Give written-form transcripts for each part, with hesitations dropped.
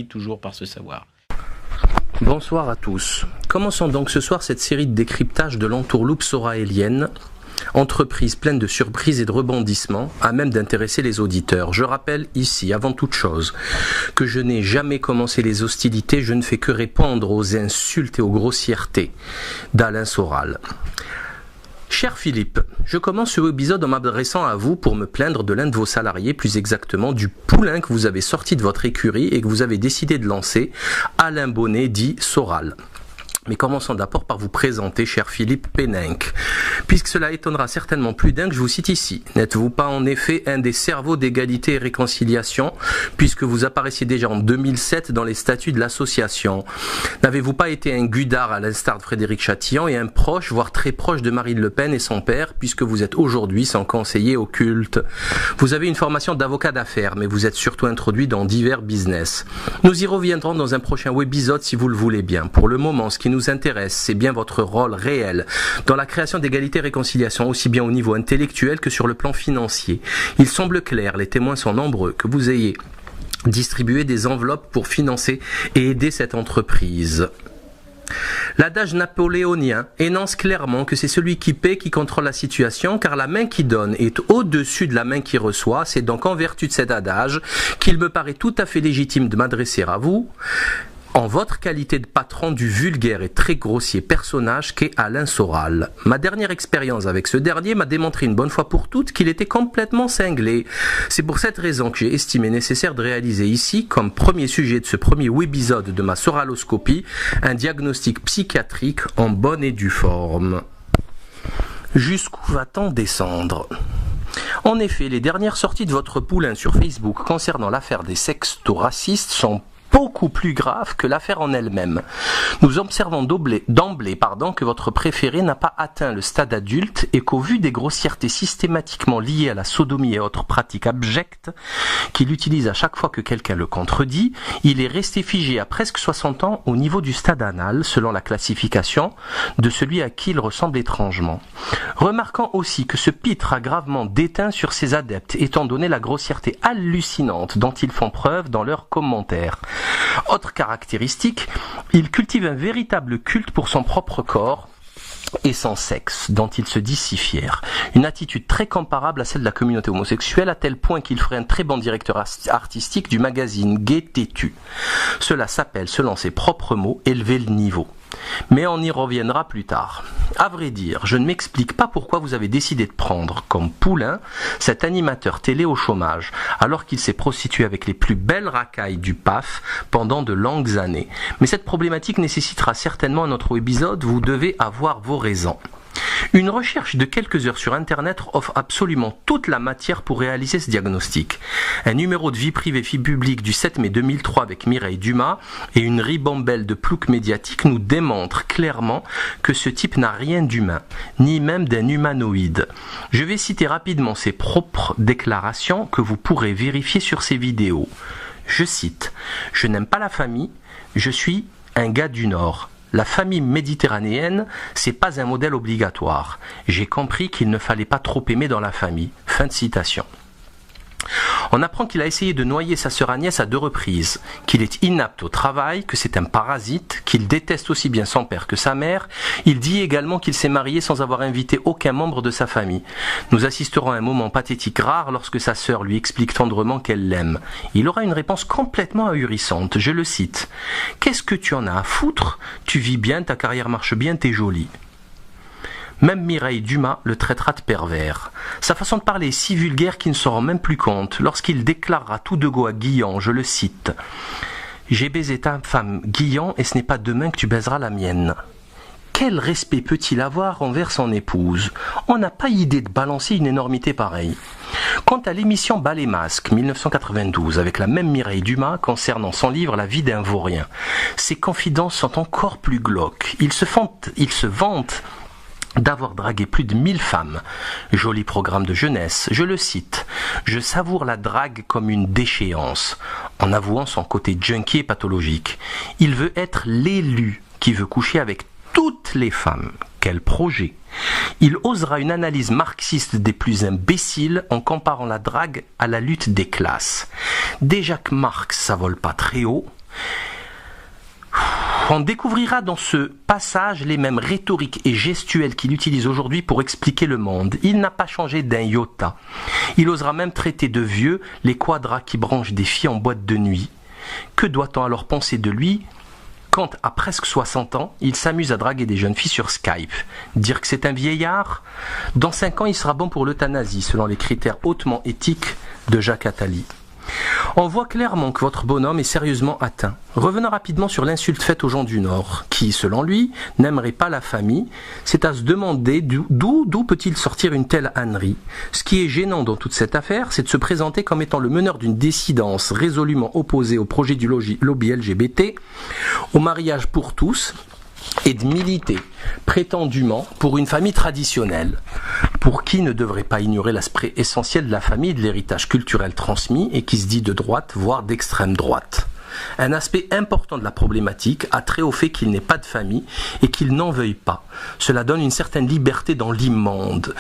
toujours par ce savoir. Bonsoir à tous. Commençons donc ce soir cette série de décryptage de l'entourloupe soraélienne, entreprise pleine de surprises et de rebondissements, à même d'intéresser les auditeurs. Je rappelle ici, avant toute chose, que je n'ai jamais commencé les hostilités, je ne fais que répondre aux insultes et aux grossièretés d'Alain Soral. Cher Philippe, je commence ce épisode en m'adressant à vous pour me plaindre de l'un de vos salariés, plus exactement du poulain que vous avez sorti de votre écurie et que vous avez décidé de lancer, Alain Bonnet dit Soral. Mais commençons d'abord par vous présenter, cher Philippe Péninck, puisque cela étonnera certainement plus d'un que je vous cite ici. N'êtes-vous pas en effet un des cerveaux d'égalité et réconciliation, puisque vous apparaissiez déjà en 2007 dans les statuts de l'association? N'avez-vous pas été un gudard à l'instar de Frédéric Chatillon et un proche, voire très proche de Marine Le Pen et son père, puisque vous êtes aujourd'hui son conseiller occulte? Vous avez une formation d'avocat d'affaires, mais vous êtes surtout introduit dans divers business. Nous y reviendrons dans un prochain webisode si vous le voulez bien. Pour le moment, ce qui nous intéresse, c'est bien votre rôle réel dans la création d'égalité et réconciliation, aussi bien au niveau intellectuel que sur le plan financier. Il semble clair, les témoins sont nombreux, que vous ayez distribué des enveloppes pour financer et aider cette entreprise. L'adage napoléonien énonce clairement que c'est celui qui paie qui contrôle la situation, car la main qui donne est au-dessus de la main qui reçoit. C'est donc en vertu de cet adage qu'il me paraît tout à fait légitime de m'adresser à vous, en votre qualité de patron du vulgaire et très grossier personnage qu'est Alain Soral. Ma dernière expérience avec ce dernier m'a démontré une bonne fois pour toutes qu'il était complètement cinglé. C'est pour cette raison que j'ai estimé nécessaire de réaliser ici, comme premier sujet de ce premier webisode de ma soraloscopie, un diagnostic psychiatrique en bonne et due forme. Jusqu'où va-t-on descendre ? En effet, les dernières sorties de votre poulain sur Facebook concernant l'affaire des sextos racistes sont beaucoup plus grave que l'affaire en elle-même. Nous observons d'emblée que votre préféré n'a pas atteint le stade adulte et qu'au vu des grossièretés systématiquement liées à la sodomie et autres pratiques abjectes qu'il utilise à chaque fois que quelqu'un le contredit, il est resté figé à presque 60 ans au niveau du stade anal, selon la classification de celui à qui il ressemble étrangement. Remarquant aussi que ce pitre a gravement déteint sur ses adeptes, étant donné la grossièreté hallucinante dont ils font preuve dans leurs commentaires. Autre caractéristique, il cultive un véritable culte pour son propre corps et son sexe, dont il se dit si fier. Une attitude très comparable à celle de la communauté homosexuelle, à tel point qu'il ferait un très bon directeur artistique du magazine Gay Têtu. Cela s'appelle, selon ses propres mots, élever le niveau. Mais on y reviendra plus tard. À vrai dire, je ne m'explique pas pourquoi vous avez décidé de prendre comme poulain cet animateur télé au chômage, alors qu'il s'est prostitué avec les plus belles racailles du PAF pendant de longues années. Mais cette problématique nécessitera certainement un autre épisode, vous devez avoir vos raisons. Une recherche de quelques heures sur Internet offre absolument toute la matière pour réaliser ce diagnostic. Un numéro de vie privée vie publique du 7 mai 2003 avec Mireille Dumas et une ribambelle de ploucs médiatiques nous démontrent clairement que ce type n'a rien d'humain, ni même d'un humanoïde. Je vais citer rapidement ses propres déclarations que vous pourrez vérifier sur ses vidéos. Je cite « Je n'aime pas la famille, je suis un gars du Nord. La famille méditerranéenne, c'est pas un modèle obligatoire. J'ai compris qu'il ne fallait pas trop aimer dans la famille. » Fin de citation. On apprend qu'il a essayé de noyer sa sœur Agnès à 2 reprises, qu'il est inapte au travail, que c'est un parasite, qu'il déteste aussi bien son père que sa mère. Il dit également qu'il s'est marié sans avoir invité aucun membre de sa famille. Nous assisterons à un moment pathétique rare lorsque sa sœur lui explique tendrement qu'elle l'aime. Il aura une réponse complètement ahurissante, je le cite. « Qu'est-ce que tu en as à foutre ? Tu vis bien, ta carrière marche bien, t'es jolie. » Même Mireille Dumas le traitera de pervers. Sa façon de parler est si vulgaire qu'il ne s'en rend même plus compte lorsqu'il déclarera tout de go à Guillon, je le cite. « J'ai baisé ta femme, Guillon, et ce n'est pas demain que tu baiseras la mienne. » Quel respect peut-il avoir envers son épouse ? On n'a pas idée de balancer une énormité pareille. Quant à l'émission Bas les masques 1992 avec la même Mireille Dumas concernant son livre La vie d'un vaurien, ses confidences sont encore plus glauques. Il se vante d'avoir dragué plus de 1000 femmes. Joli programme de jeunesse, je le cite. Je savoure la drague comme une déchéance, en avouant son côté junkie et pathologique. Il veut être l'élu qui veut coucher avec toutes les femmes. Quel projet! Il osera une analyse marxiste des plus imbéciles en comparant la drague à la lutte des classes. Déjà que Marx ça vole pas très haut, On découvrira dans ce passage les mêmes rhétoriques et gestuels qu'il utilise aujourd'hui pour expliquer le monde. Il n'a pas changé d'un iota. Il osera même traiter de vieux les quadras qui branchent des filles en boîte de nuit. Que doit-on alors penser de lui quand, à presque 60 ans, il s'amuse à draguer des jeunes filles sur Skype? Dire que c'est un vieillard? Dans 5 ans, il sera bon pour l'euthanasie, selon les critères hautement éthiques de Jacques Attali. On voit clairement que votre bonhomme est sérieusement atteint. Revenons rapidement sur l'insulte faite aux gens du Nord, qui, selon lui, n'aimeraient pas la famille. C'est à se demander d'où peut-il sortir une telle ânerie. Ce qui est gênant dans toute cette affaire, c'est de se présenter comme étant le meneur d'une dissidence résolument opposée au projet du lobby LGBT, au mariage pour tous, et de militer prétendument pour une famille traditionnelle, pour qui ne devrait pas ignorer l'aspect essentiel de la famille et de l'héritage culturel transmis et qui se dit de droite, voire d'extrême droite. Un aspect important de la problématique a trait au fait qu'il n'ait pas de famille et qu'il n'en veuille pas. Cela donne une certaine liberté dans l'immonde,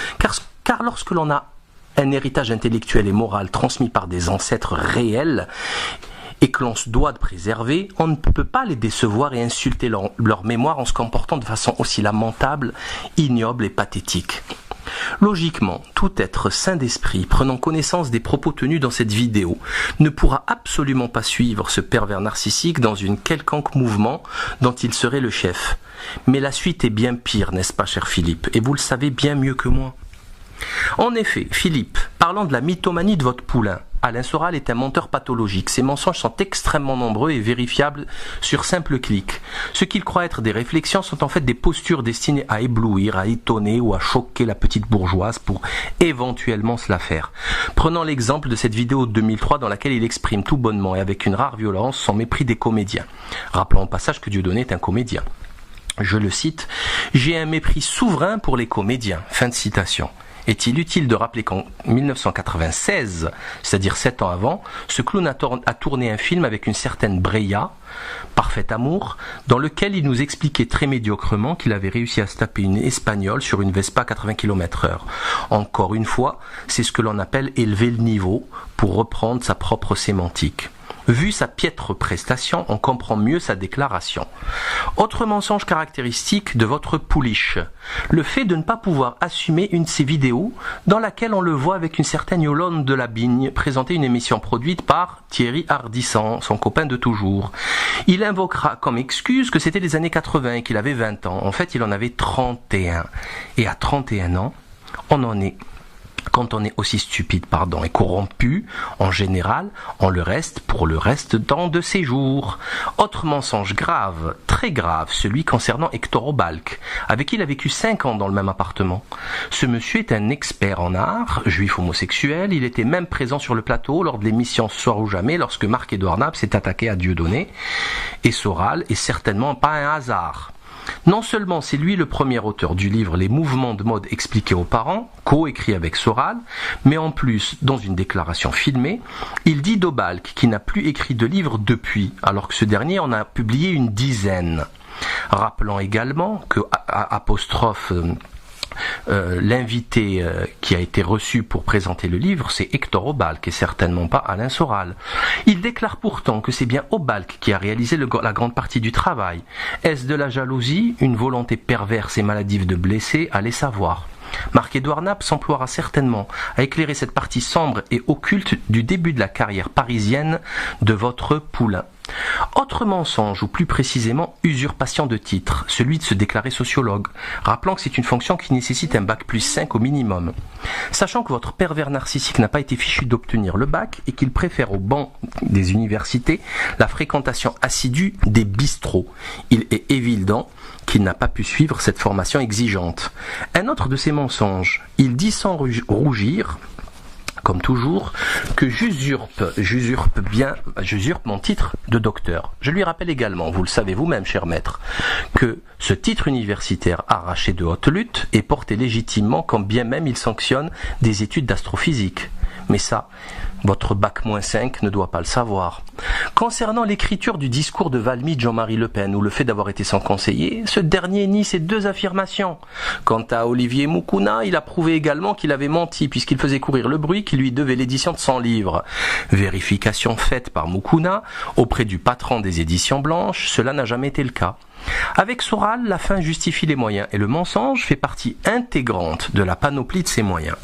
car lorsque l'on a un héritage intellectuel et moral transmis par des ancêtres réels, et que l'on se doit de préserver, on ne peut pas les décevoir et insulter leur mémoire en se comportant de façon aussi lamentable, ignoble et pathétique. Logiquement, tout être sain d'esprit prenant connaissance des propos tenus dans cette vidéo ne pourra absolument pas suivre ce pervers narcissique dans une quelconque mouvement dont il serait le chef. Mais la suite est bien pire, n'est-ce pas, cher Philippe? Et vous le savez bien mieux que moi. En effet, Philippe, parlant de la mythomanie de votre poulain, Alain Soral est un menteur pathologique. Ses mensonges sont extrêmement nombreux et vérifiables sur simple clic. Ce qu'il croit être des réflexions sont en fait des postures destinées à éblouir, à étonner ou à choquer la petite bourgeoise pour éventuellement se la faire. Prenons l'exemple de cette vidéo de 2003 dans laquelle il exprime tout bonnement et avec une rare violence son mépris des comédiens. Rappelons au passage que Dieudonné est un comédien. Je le cite, « J'ai un mépris souverain pour les comédiens ». Fin de citation. Est-il utile de rappeler qu'en 1996, c'est-à-dire 7 ans avant, ce clown a tourné un film avec une certaine Breya, Parfait Amour, dans lequel il nous expliquait très médiocrement qu'il avait réussi à se taper une Espagnole sur une Vespa à 80 km/h. Encore une fois, c'est ce que l'on appelle élever le niveau, pour reprendre sa propre sémantique. Vu sa piètre prestation, on comprend mieux sa déclaration. Autre mensonge caractéristique de votre pouliche, le fait de ne pas pouvoir assumer une de ses vidéos dans laquelle on le voit avec une certaine Yolande de la Bigne présenter une émission produite par Thierry Ardisson, son copain de toujours. Il invoquera comme excuse que c'était les années 80 et qu'il avait 20 ans. En fait, il en avait 31. Et à 31 ans, quand on est aussi stupide, et corrompu, en général, on le reste pour le reste de ses jours. Autre mensonge grave, très grave, celui concernant Hector Obalk, avec qui il a vécu 5 ans dans le même appartement. Ce monsieur est un expert en art, juif homosexuel, il était même présent sur le plateau lors de l'émission Ce soir ou jamais, lorsque Marc-Édouard Nap s'est attaqué à Dieudonné, et Soral est certainement pas un hasard. Non seulement c'est lui le premier auteur du livre Les mouvements de mode expliqués aux parents, co-écrit avec Soral, mais en plus, dans une déclaration filmée, il dit d'Obalk qu'il n'a plus écrit de livre depuis, alors que ce dernier en a publié une dizaine. Rappelant également que l'invité qui a été reçu pour présenter le livre, c'est Hector Obalk et certainement pas Alain Soral. Il déclare pourtant que c'est bien Obalk qui a réalisé la grande partie du travail. Est-ce de la jalousie, une volonté perverse et maladive de blesser? Allez savoir. Marc-Édouard Nap s'emploiera certainement à éclairer cette partie sombre et occulte du début de la carrière parisienne de votre poulain. Autre mensonge, ou plus précisément usurpation de titre, celui de se déclarer sociologue, rappelant que c'est une fonction qui nécessite un bac plus 5 au minimum. Sachant que votre pervers narcissique n'a pas été fichu d'obtenir le bac et qu'il préfère au banc des universités la fréquentation assidue des bistrots, il est évident qu'il n'a pas pu suivre cette formation exigeante. Un autre de ces mensonges, il dit sans rougir, comme toujours, que j'usurpe mon titre de docteur. Je lui rappelle également, vous le savez vous-même, cher maître, que ce titre universitaire arraché de haute lutte est porté légitimement quand bien même il sanctionne des études d'astrophysique. Mais ça, votre bac-5 ne doit pas le savoir. Concernant l'écriture du discours de Valmy de Jean-Marie Le Pen ou le fait d'avoir été son conseiller, ce dernier nie ces deux affirmations. Quant à Olivier Moukouna, il a prouvé également qu'il avait menti puisqu'il faisait courir le bruit qui lui devait l'édition de son livre. Vérification faite par Moukouna auprès du patron des éditions Blanches, cela n'a jamais été le cas. Avec Soral, la fin justifie les moyens et le mensonge fait partie intégrante de la panoplie de ses moyens.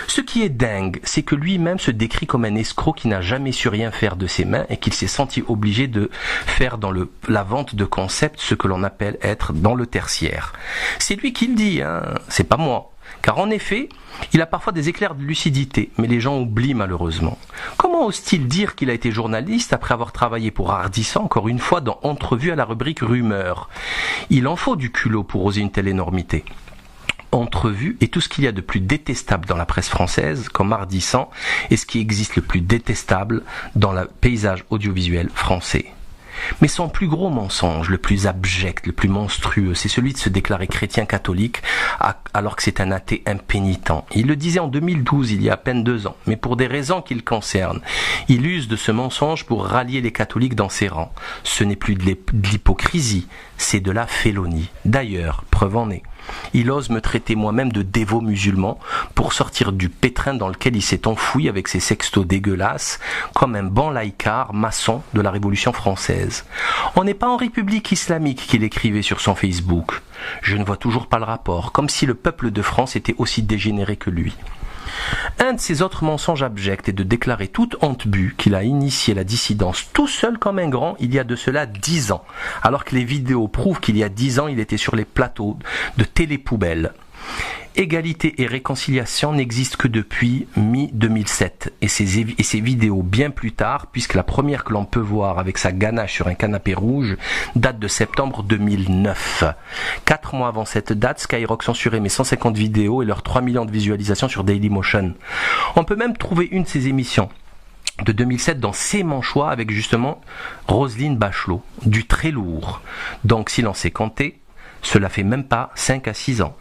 Ce qui est dingue, c'est que lui-même se décrit comme un escroc qui n'a jamais su rien faire de ses mains et qu'il s'est senti obligé de faire dans la vente de concepts ce que l'on appelle être dans le tertiaire. C'est lui qui le dit, c'est pas moi. Car en effet, il a parfois des éclairs de lucidité, mais les gens oublient malheureusement. Comment ose-t-il dire qu'il a été journaliste après avoir travaillé pour Ardisson, encore une fois, dans Entrevue à la rubrique Rumeurs? Il en faut du culot pour oser une telle énormité. Entrevue et tout ce qu'il y a de plus détestable dans la presse française, comme Ardisson, et ce qui existe le plus détestable dans le paysage audiovisuel français. Mais son plus gros mensonge, le plus abject, le plus monstrueux, c'est celui de se déclarer chrétien catholique alors que c'est un athée impénitent. Il le disait en 2012, il y a à peine 2 ans, mais pour des raisons qui le concernent. Il use de ce mensonge pour rallier les catholiques dans ses rangs. Ce n'est plus de l'hypocrisie, c'est de la félonie. D'ailleurs, preuve en est. Il ose me traiter moi-même de dévot musulman pour sortir du pétrin dans lequel il s'est enfoui avec ses sextos dégueulasses, comme un bon laïcard maçon de la Révolution française. On n'est pas en République islamique qu'il écrivait sur son Facebook. Je ne vois toujours pas le rapport, comme si le peuple de France était aussi dégénéré que lui. Un de ses autres mensonges abjects est de déclarer toute honte bue qu'il a initié la dissidence tout seul comme un grand il y a de cela 10 ans, alors que les vidéos prouvent qu'il y a 10 ans il était sur les plateaux de télépoubelle. Égalité et réconciliation n'existent que depuis mi-2007 et ses vidéos bien plus tard, puisque la première que l'on peut voir avec sa ganache sur un canapé rouge date de septembre 2009. 4 mois avant cette date, Skyrock censurait mes 150 vidéos et leurs 3 millions de visualisations sur Dailymotion. On peut même trouver une de ses émissions de 2007 dans Ses Manchois avec justement Roselyne Bachelot, du très lourd. Donc si l'on sait compter, cela fait même pas 5 à 6 ans.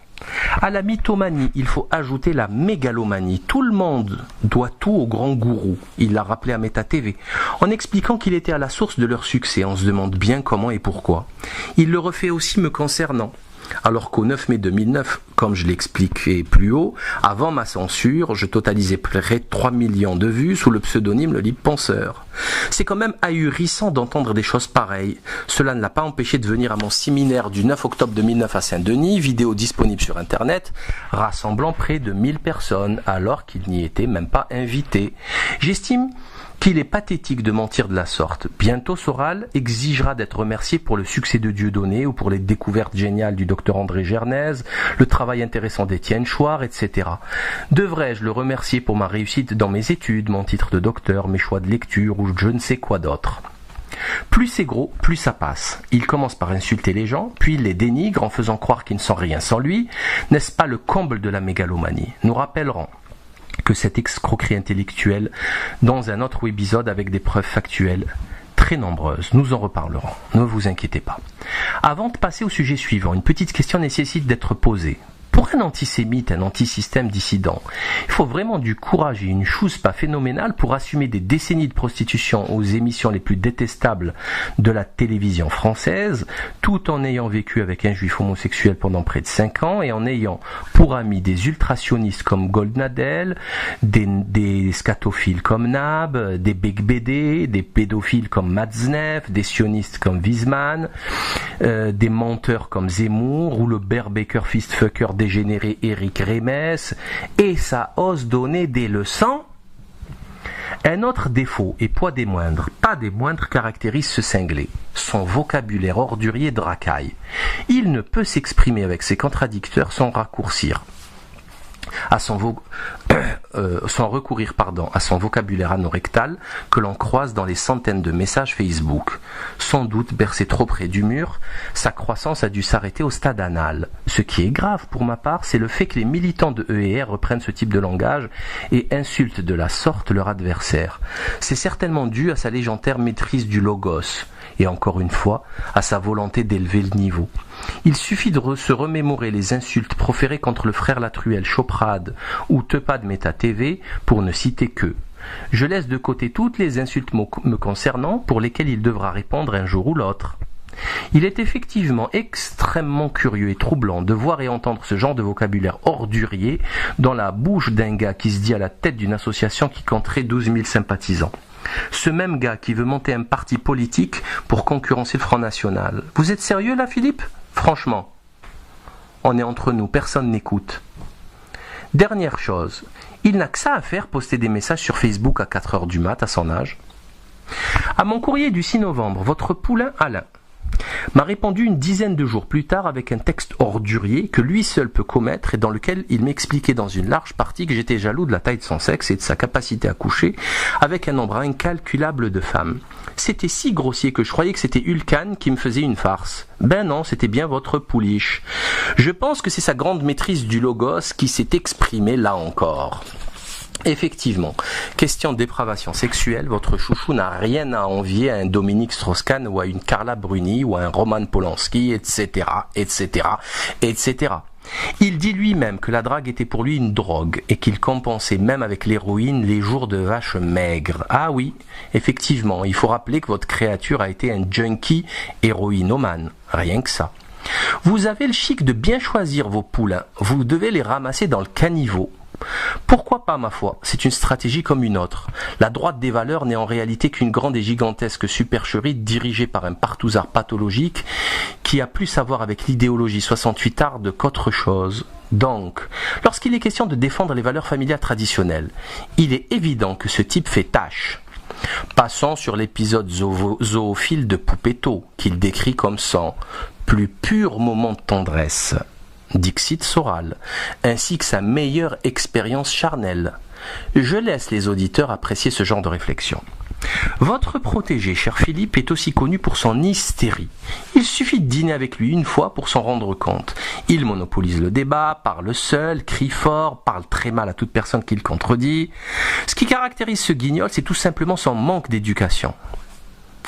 À la mythomanie, il faut ajouter la mégalomanie. Tout le monde doit tout au grand gourou. Il l'a rappelé à Meta TV, en expliquant qu'il était à la source de leur succès. On se demande bien comment et pourquoi. Il le refait aussi me concernant. Alors qu'au 9 mai 2009, comme je l'expliquais plus haut, avant ma censure, je totalisais près de 3 millions de vues sous le pseudonyme Le Libre Penseur. C'est quand même ahurissant d'entendre des choses pareilles. Cela ne l'a pas empêché de venir à mon séminaire du 9 octobre 2009 à Saint-Denis, vidéo disponible sur Internet, rassemblant près de 1000 personnes, alors qu'il n'y était même pas invité. J'estime qu'il est pathétique de mentir de la sorte. Bientôt Soral exigera d'être remercié pour le succès de Dieudonné ou pour les découvertes géniales du docteur André Gernez, le travail intéressant d'Étienne Chouard, etc. Devrais-je le remercier pour ma réussite dans mes études, mon titre de docteur, mes choix de lecture ou je ne sais quoi d'autre? Plus c'est gros, plus ça passe. Il commence par insulter les gens, puis il les dénigre en faisant croire qu'ils ne sont rien sans lui. N'est-ce pas le comble de la mégalomanie? Nous rappellerons que cette escroquerie intellectuelle dans un autre épisode avec des preuves factuelles très nombreuses. Nous en reparlerons, ne vous inquiétez pas. Avant de passer au sujet suivant, une petite question nécessite d'être posée. Pour un antisémite, un antisystème dissident, il faut vraiment du courage et une chouspa phénoménale pour assumer des décennies de prostitution aux émissions les plus détestables de la télévision française, tout en ayant vécu avec un juif homosexuel pendant près de 5 ans et en ayant pour amis des ultrasionistes comme Goldnadel, des scatophiles comme Nab, des Beigbeder, des pédophiles comme Matzneff, des sionistes comme Wiesmann, des menteurs comme Zemmour ou le Baker fistfucker dégénéré Éric Rémès, et ça ose donner des leçons. Un autre défaut, et pas des moindres, caractérise ce cinglé, son vocabulaire ordurier de racaille. Il ne peut s'exprimer avec ses contradicteurs sans recourir à son vocabulaire anorectal que l'on croise dans les centaines de messages Facebook. Sans doute bercé trop près du mur, sa croissance a dû s'arrêter au stade anal. Ce qui est grave pour ma part, c'est le fait que les militants de EER reprennent ce type de langage et insultent de la sorte leur adversaire. C'est certainement dû à sa légendaire maîtrise du logos, et encore une fois, à sa volonté d'élever le niveau. Il suffit de se remémorer les insultes proférées contre le frère Latruelle Chopral Tepad ou Tepad Meta TV, pour ne citer que. Je laisse de côté toutes les insultes me concernant pour lesquelles il devra répondre un jour ou l'autre. Il est effectivement extrêmement curieux et troublant de voir et entendre ce genre de vocabulaire ordurier dans la bouche d'un gars qui se dit à la tête d'une association qui compterait 12 000 sympathisants. Ce même gars qui veut monter un parti politique pour concurrencer le Front National. Vous êtes sérieux là, Philippe ? Franchement, on est entre nous, personne n'écoute. Dernière chose, il n'a que ça à faire, poster des messages sur Facebook à 4h du mat' à son âge. À mon courrier du 6 novembre, votre poulain Alain m'a répondu une dizaine de jours plus tard avec un texte ordurier que lui seul peut commettre et dans lequel il m'expliquait dans une large partie que j'étais jaloux de la taille de son sexe et de sa capacité à coucher avec un nombre incalculable de femmes. C'était si grossier que je croyais que c'était Hulkan qui me faisait une farce. Ben non, c'était bien votre pouliche. Je pense que c'est sa grande maîtrise du logos qui s'est exprimée là encore. Effectivement, question de dépravation sexuelle, votre chouchou n'a rien à envier à un Dominique Strauss-Kahn ou à une Carla Bruni ou à un Roman Polanski, etc., etc., etc. Il dit lui-même que la drague était pour lui une drogue et qu'il compensait même avec l'héroïne les jours de vache maigre. Ah oui, effectivement, il faut rappeler que votre créature a été un junkie héroïnomane, rien que ça. Vous avez le chic de bien choisir vos poulains, vous devez les ramasser dans le caniveau. Pourquoi pas, ma foi, c'est une stratégie comme une autre. La droite des valeurs n'est en réalité qu'une grande et gigantesque supercherie dirigée par un partouzard pathologique qui a plus à voir avec l'idéologie 68arde qu'autre chose. Donc, lorsqu'il est question de défendre les valeurs familiales traditionnelles, il est évident que ce type fait tâche. Passons sur l'épisode zoophile de Poupetto, qu'il décrit comme son plus pur moment de tendresse. Dixit Soral, ainsi que sa meilleure expérience charnelle. Je laisse les auditeurs apprécier ce genre de réflexion. Votre protégé, cher Philippe, est aussi connu pour son hystérie. Il suffit de dîner avec lui une fois pour s'en rendre compte. Il monopolise le débat, parle seul, crie fort, parle très mal à toute personne qui le contredit. Ce qui caractérise ce guignol, c'est tout simplement son manque d'éducation.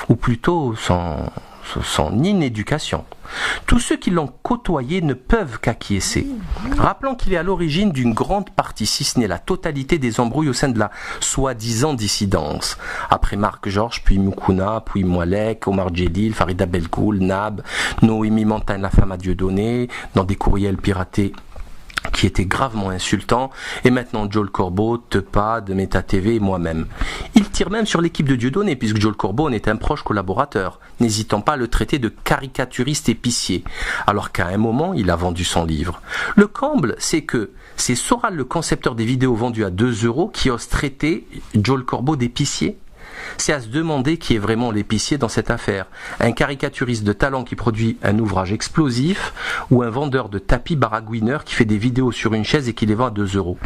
Ou plutôt son inéducation. Tous ceux qui l'ont côtoyé ne peuvent qu'acquiescer. Rappelons qu'il est à l'origine d'une grande partie, si ce n'est la totalité des embrouilles au sein de la soi-disant dissidence. Après Marc Georges, puis Moukouna, puis Moualek, Omar Djelil, Farida Belkoul, Nab, Noémie Montagne, la femme à Dieudonné, dans des courriels piratés qui étaient gravement insultants, et maintenant Joel Corbeau, Tepad, Meta TV et moi-même. Il tire même sur l'équipe de Dieudonné, puisque Joel Corbeau en est un proche collaborateur, n'hésitant pas à le traiter de caricaturiste épicier, alors qu'à un moment, il a vendu son livre. Le comble, c'est que c'est Soral, le concepteur des vidéos vendues à 2 € qui ose traiter Joel Corbeau d'épicier. C'est à se demander qui est vraiment l'épicier dans cette affaire. Un caricaturiste de talent qui produit un ouvrage explosif ou un vendeur de tapis baragouineur qui fait des vidéos sur une chaise et qui les vend à 2 €.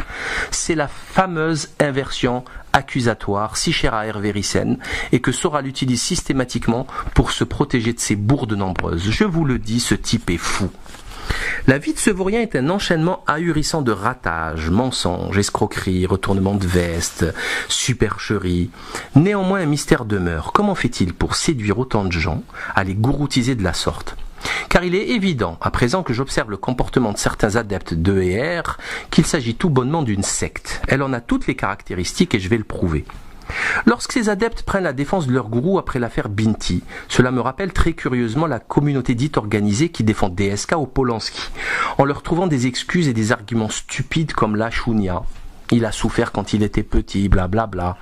C'est la fameuse inversion accusatoire si chère à Hervé Ryssen et que Soral utilise systématiquement pour se protéger de ses bourdes nombreuses. Je vous le dis, ce type est fou. La vie de ce vaurien est un enchaînement ahurissant de ratages, mensonges, escroqueries, retournements de veste, supercheries. Néanmoins, un mystère demeure. Comment fait-il pour séduire autant de gens, à les gouroutiser de la sorte ? Car il est évident, à présent que j'observe le comportement de certains adeptes d'ER, qu'il s'agit tout bonnement d'une secte. Elle en a toutes les caractéristiques et je vais le prouver. Lorsque ces adeptes prennent la défense de leur gourou après l'affaire Binti, cela me rappelle très curieusement la communauté dite organisée qui défend DSK au Polanski, en leur trouvant des excuses et des arguments stupides comme la chounia. Il a souffert quand il était petit, blablabla.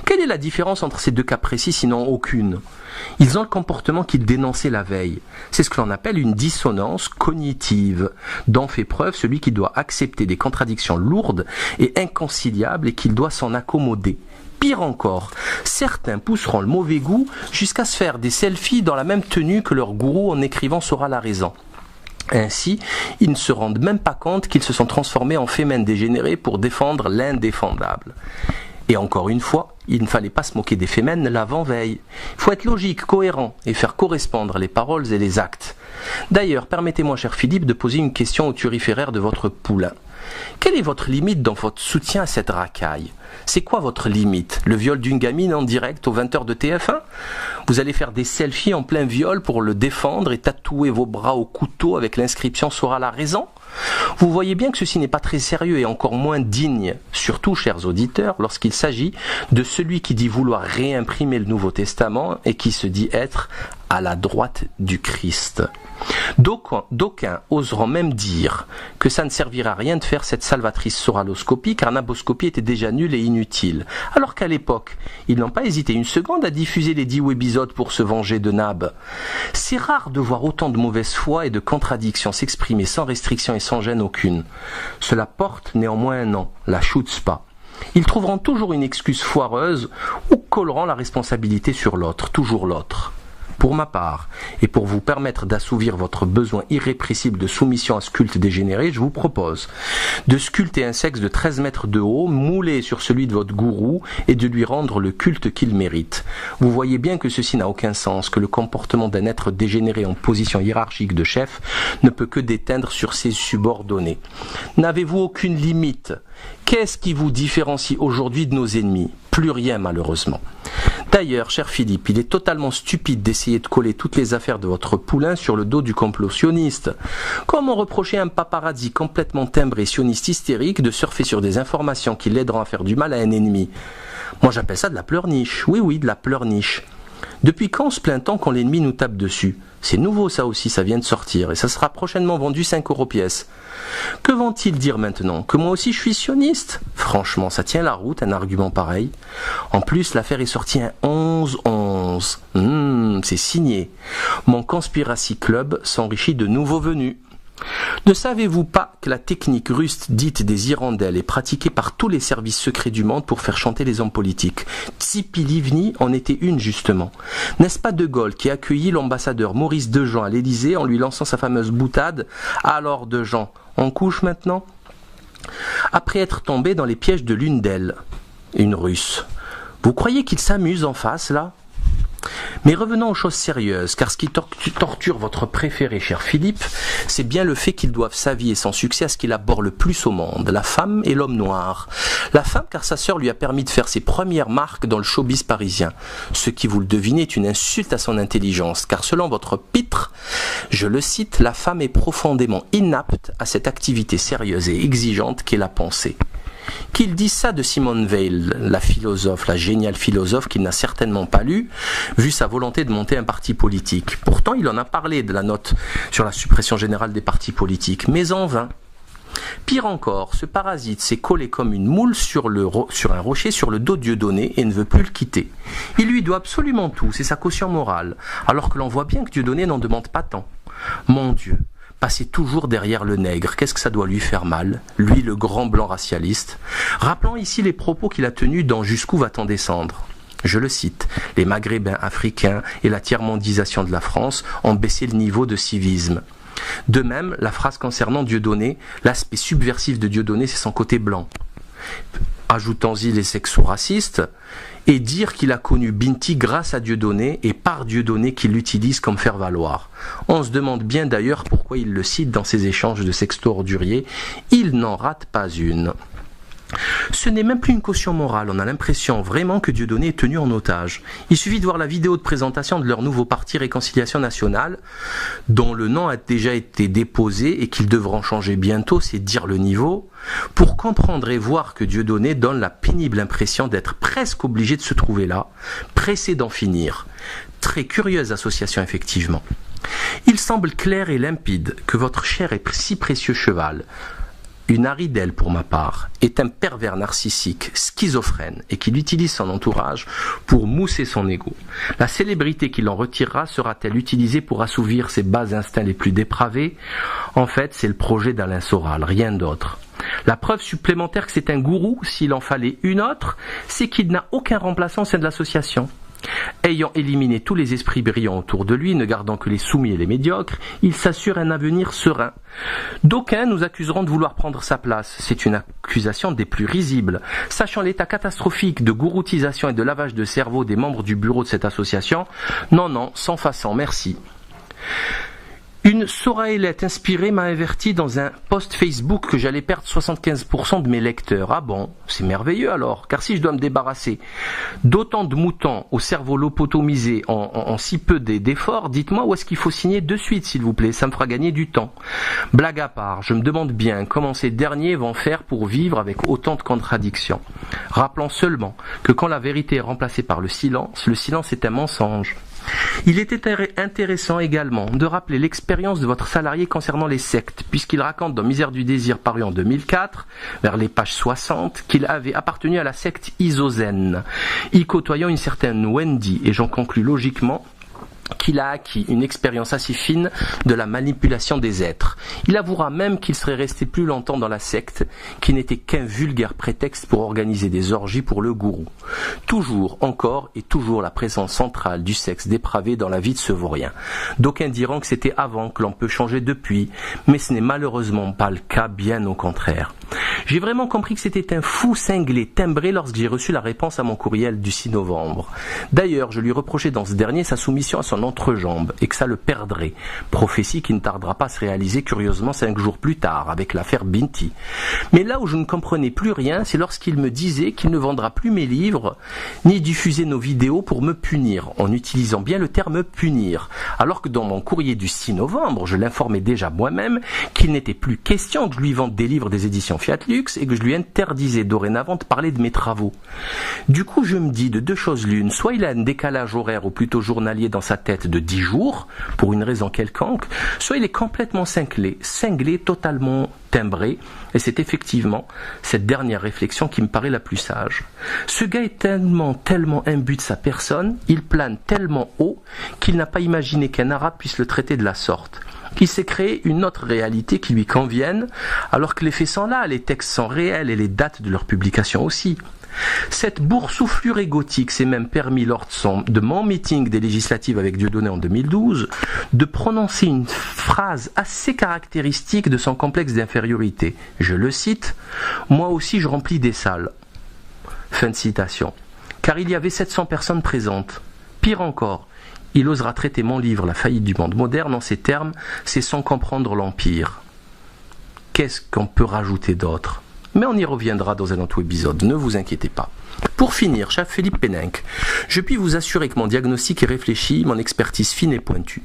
Quelle est la différence entre ces deux cas précis, sinon aucune ? Ils ont le comportement qu'ils dénonçaient la veille. C'est ce que l'on appelle une dissonance cognitive, dont fait preuve celui qui doit accepter des contradictions lourdes et inconciliables et qu'il doit s'en accommoder. Pire encore, certains pousseront le mauvais goût jusqu'à se faire des selfies dans la même tenue que leur gourou en écrivant Soral a raison. Ainsi, ils ne se rendent même pas compte qu'ils se sont transformés en fémènes dégénérés pour défendre l'indéfendable. Et encore une fois, il ne fallait pas se moquer des fémènes l'avant-veille. Il faut être logique, cohérent et faire correspondre les paroles et les actes. D'ailleurs, permettez-moi, cher Philippe, de poser une question au turiféraire de votre poulain. Quelle est votre limite dans votre soutien à cette racaille? C'est quoi votre limite? Le viol d'une gamine en direct aux 20h de TF1? Vous allez faire des selfies en plein viol pour le défendre et tatouer vos bras au couteau avec l'inscription Sora la raison? Vous voyez bien que ceci n'est pas très sérieux et encore moins digne, surtout, chers auditeurs, lorsqu'il s'agit de celui qui dit vouloir réimprimer le Nouveau Testament et qui se dit être à la droite du Christ. D'aucuns oseront même dire que ça ne servira à rien de faire cette salvatrice soraloscopie car Naboscopie était déjà nulle et inutile. Alors qu'à l'époque, ils n'ont pas hésité une seconde à diffuser les 10 webisodes pour se venger de Nab. C'est rare de voir autant de mauvaise foi et de contradictions s'exprimer sans restriction et sans gêne aucune. Cela porte néanmoins un nom, la chutzpah. Ils trouveront toujours une excuse foireuse ou colleront la responsabilité sur l'autre, toujours l'autre. Pour ma part, et pour vous permettre d'assouvir votre besoin irrépressible de soumission à ce culte dégénéré, je vous propose de sculpter un sexe de 13 mètres de haut, moulé sur celui de votre gourou, et de lui rendre le culte qu'il mérite. Vous voyez bien que ceci n'a aucun sens, que le comportement d'un être dégénéré en position hiérarchique de chef ne peut que déteindre sur ses subordonnés. N'avez-vous aucune limite? Qu'est-ce qui vous différencie aujourd'hui de nos ennemis? Plus rien, malheureusement. D'ailleurs, cher Philippe, il est totalement stupide d'essayer de coller toutes les affaires de votre poulain sur le dos du complot sioniste. Comment reprocher à un paparazzi complètement timbré sioniste hystérique de surfer sur des informations qui l'aideront à faire du mal à un ennemi? Moi, j'appelle ça de la pleurniche. Oui, de la pleurniche. Depuis quand se plaint-on quand l'ennemi nous tape dessus? C'est nouveau ça aussi, ça vient de sortir, et ça sera prochainement vendu 5 € pièce. Que vont-ils dire maintenant? Que moi aussi je suis sioniste? Franchement, ça tient la route, un argument pareil. En plus, l'affaire est sortie un 11-11. C'est signé. Mon Conspiracy Club s'enrichit de nouveaux venus. Ne savez-vous pas que la technique russe dite des hirondelles est pratiquée par tous les services secrets du monde pour faire chanter les hommes politiques? Tsipi Livni en était une justement. N'est-ce pas De Gaulle qui accueillit l'ambassadeur Maurice Dejean à l'Élysée en lui lançant sa fameuse boutade? Alors Dejean, on couche maintenant? Après être tombé dans les pièges de l'une d'elles, une Russe. Vous croyez qu'il s'amuse en face là? Mais revenons aux choses sérieuses, car ce qui torture votre préféré, cher Philippe, c'est bien le fait qu'il doive sa vie et son succès à ce qu'il abhorre le plus au monde, la femme et l'homme noir. La femme, car sa sœur lui a permis de faire ses premières marques dans le showbiz parisien. Ce qui, vous le devinez, est une insulte à son intelligence, car selon votre pitre, je le cite, la femme est profondément inapte à cette activité sérieuse et exigeante qu'est la pensée. Qu'il dise ça de Simone Weil, la philosophe, la géniale philosophe qu'il n'a certainement pas lu, vu sa volonté de monter un parti politique. Pourtant, il en a parlé de la note sur la suppression générale des partis politiques, mais en vain. Pire encore, ce parasite s'est collé comme une moule sur un rocher sur le dos de Dieudonné et ne veut plus le quitter. Il lui doit absolument tout, c'est sa caution morale, alors que l'on voit bien que Dieudonné n'en demande pas tant. Mon Dieu, passer toujours derrière le nègre, qu'est-ce que ça doit lui faire mal, lui le grand blanc racialiste. Rappelons ici les propos qu'il a tenus dans Jusqu'où va-t-on descendre? Je le cite, les Maghrébins africains et la tiers-mondisation de la France ont baissé le niveau de civisme. De même, la phrase concernant Dieudonné, l'aspect subversif de Dieudonné, c'est son côté blanc. Ajoutons-y les sexo-racistes, et dire qu'il a connu Binti grâce à Dieudonné et par Dieudonné qu'il l'utilise comme faire-valoir. On se demande bien d'ailleurs pourquoi il le cite dans ses échanges de sexto orduriers. Il n'en rate pas une. Ce n'est même plus une caution morale, on a l'impression vraiment que Dieudonné est tenu en otage. Il suffit de voir la vidéo de présentation de leur nouveau parti Réconciliation Nationale, dont le nom a déjà été déposé et qu'ils devront changer bientôt, c'est dire le niveau, pour comprendre et voir que Dieudonné donne la pénible impression d'être presque obligé de se trouver là, pressé d'en finir. Très curieuse association effectivement. Il semble clair et limpide que votre cher et si précieux cheval, une haridelle pour ma part, est un pervers narcissique, schizophrène, et qu'il utilise son entourage pour mousser son ego. La célébrité qu'il en retirera sera-t-elle utilisée pour assouvir ses bas instincts les plus dépravés? En fait, c'est le projet d'Alain Soral, rien d'autre. La preuve supplémentaire que c'est un gourou, s'il en fallait une autre, c'est qu'il n'a aucun remplaçant au sein de l'association. Ayant éliminé tous les esprits brillants autour de lui, ne gardant que les soumis et les médiocres, il s'assure un avenir serein. D'aucuns nous accuseront de vouloir prendre sa place. C'est une accusation des plus risibles. Sachant l'état catastrophique de gouroutisation et de lavage de cerveau des membres du bureau de cette association, non, sans façon, merci. Une Soraélette inspirée m'a averti dans un post Facebook que j'allais perdre 75% de mes lecteurs. Ah bon, c'est merveilleux alors, car si je dois me débarrasser d'autant de moutons au cerveau lobotomisé en si peu d'efforts, dites-moi où est-ce qu'il faut signer de suite s'il vous plaît, ça me fera gagner du temps. Blague à part, je me demande bien comment ces derniers vont faire pour vivre avec autant de contradictions. Rappelons seulement que quand la vérité est remplacée par le silence est un mensonge. Il était intéressant également de rappeler l'expérience de votre salarié concernant les sectes, puisqu'il raconte dans Misère du désir paru en 2004, vers les pages 60, qu'il avait appartenu à la secte Isozen, y côtoyant une certaine Wendy, et j'en conclus logiquement qu'il a acquis une expérience assez fine de la manipulation des êtres. Il avouera même qu'il serait resté plus longtemps dans la secte, qui n'était qu'un vulgaire prétexte pour organiser des orgies pour le gourou. Toujours, encore et toujours la présence centrale du sexe dépravé dans la vie de ce vaurien. D'aucuns diront que c'était avant, que l'on peut changer depuis, mais ce n'est malheureusement pas le cas, bien au contraire. J'ai vraiment compris que c'était un fou cinglé, timbré lorsque j'ai reçu la réponse à mon courriel du 6 novembre. D'ailleurs, je lui reprochais dans ce dernier sa soumission à son entrejambe et que ça le perdrait. Prophétie qui ne tardera pas à se réaliser curieusement 5 jours plus tard avec l'affaire Binti. Mais là où je ne comprenais plus rien, c'est lorsqu'il me disait qu'il ne vendra plus mes livres ni diffuser nos vidéos pour me punir, en utilisant bien le terme punir. Alors que dans mon courrier du 6 novembre, je l'informais déjà moi-même qu'il n'était plus question que je lui vende des livres des éditions Fiat Lux et que je lui interdisais dorénavant de parler de mes travaux. Du coup, je me dis de deux choses l'une, soit il a un décalage horaire ou plutôt journalier dans sa tête de 10 jours, pour une raison quelconque, soit il est complètement cinglé, totalement timbré, et c'est effectivement cette dernière réflexion qui me paraît la plus sage. Ce gars est tellement imbu de sa personne, il plane tellement haut qu'il n'a pas imaginé qu'un arabe puisse le traiter de la sorte. Il s'est créé une autre réalité qui lui convienne, alors que les faits sont là, les textes sont réels et les dates de leur publication aussi. Cette boursouflure égotique s'est même permis lors de mon meeting des législatives avec Dieudonné en 2012 de prononcer une phrase assez caractéristique de son complexe d'infériorité. Je le cite, « Moi aussi je remplis des salles ». Fin de citation. Car il y avait 700 personnes présentes. Pire encore, il osera traiter mon livre « La faillite du monde moderne » en ces termes, c'est sans comprendre l'Empire. Qu'est-ce qu'on peut rajouter d'autre ? Mais on y reviendra dans un autre épisode, ne vous inquiétez pas. Pour finir, cher Philippe Péninck, je puis vous assurer que mon diagnostic est réfléchi, mon expertise fine et pointue.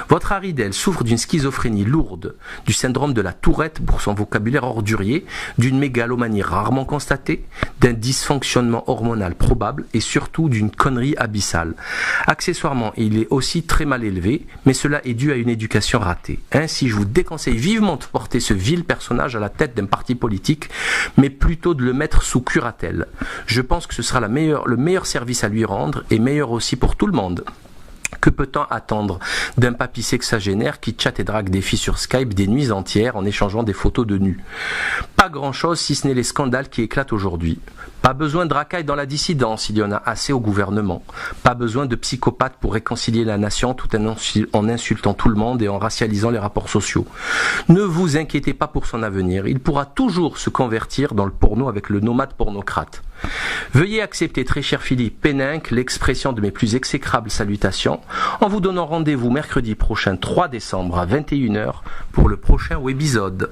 Votre Haridel souffre d'une schizophrénie lourde, du syndrome de la tourette pour son vocabulaire ordurier, d'une mégalomanie rarement constatée, d'un dysfonctionnement hormonal probable et surtout d'une connerie abyssale. Accessoirement, il est aussi très mal élevé, mais cela est dû à une éducation ratée. Ainsi, je vous déconseille vivement de porter ce vil personnage à la tête d'un parti politique, mais plutôt de le mettre sous curatelle. Je pense que ce sera le meilleur service à lui rendre et meilleur aussi pour tout le monde. Que peut-on attendre d'un papy sexagénaire qui chatte et drague des filles sur Skype des nuits entières en échangeant des photos de nus? Pas grand-chose si ce n'est les scandales qui éclatent aujourd'hui. Pas besoin de racailles dans la dissidence, il y en a assez au gouvernement. Pas besoin de psychopathes pour réconcilier la nation tout en insultant tout le monde et en racialisant les rapports sociaux. Ne vous inquiétez pas pour son avenir, il pourra toujours se convertir dans le porno avec le nomade pornocrate. Veuillez accepter, très cher Philippe Péninck, l'expression de mes plus exécrables salutations, en vous donnant rendez-vous mercredi prochain 3 décembre à 21h pour le prochain webisode.